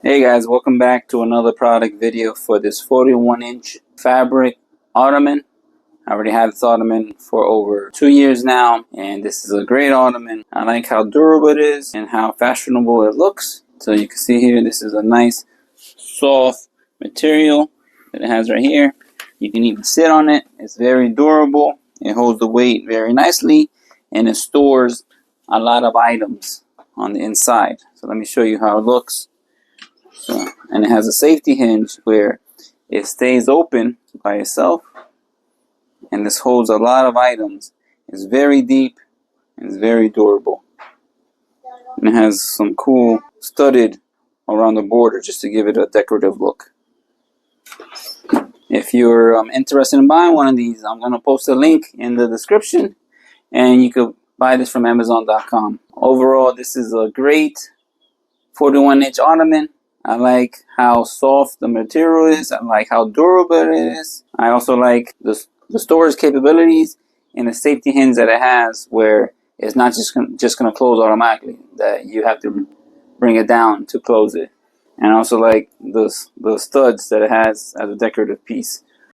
Hey guys, welcome back to another product video for this 41-inch fabric ottoman. I already had this ottoman for over 2 years now, and this is a great ottoman. I like how durable it is and how fashionable it looks. So you can see here, this is a nice soft material that it has right here. You can even sit on it. It's very durable. It holds the weight very nicely, and it stores a lot of items on the inside. So let me show you how it looks. And it has a safety hinge where it stays open by itself, and this holds a lot of items. It's very deep and it's very durable, and it has some cool studded around the border just to give it a decorative look. If you're interested in buying one of these, I'm going to post a link in the description, and you could buy this from Amazon.com. Overall, this is a great 41-inch ottoman. I like how soft the material is. I like how durable it is. I also like the storage capabilities and the safety hinge that it has, where it's not just going to close automatically, that you have to bring it down to close it. And I also like the studs that it has as a decorative piece.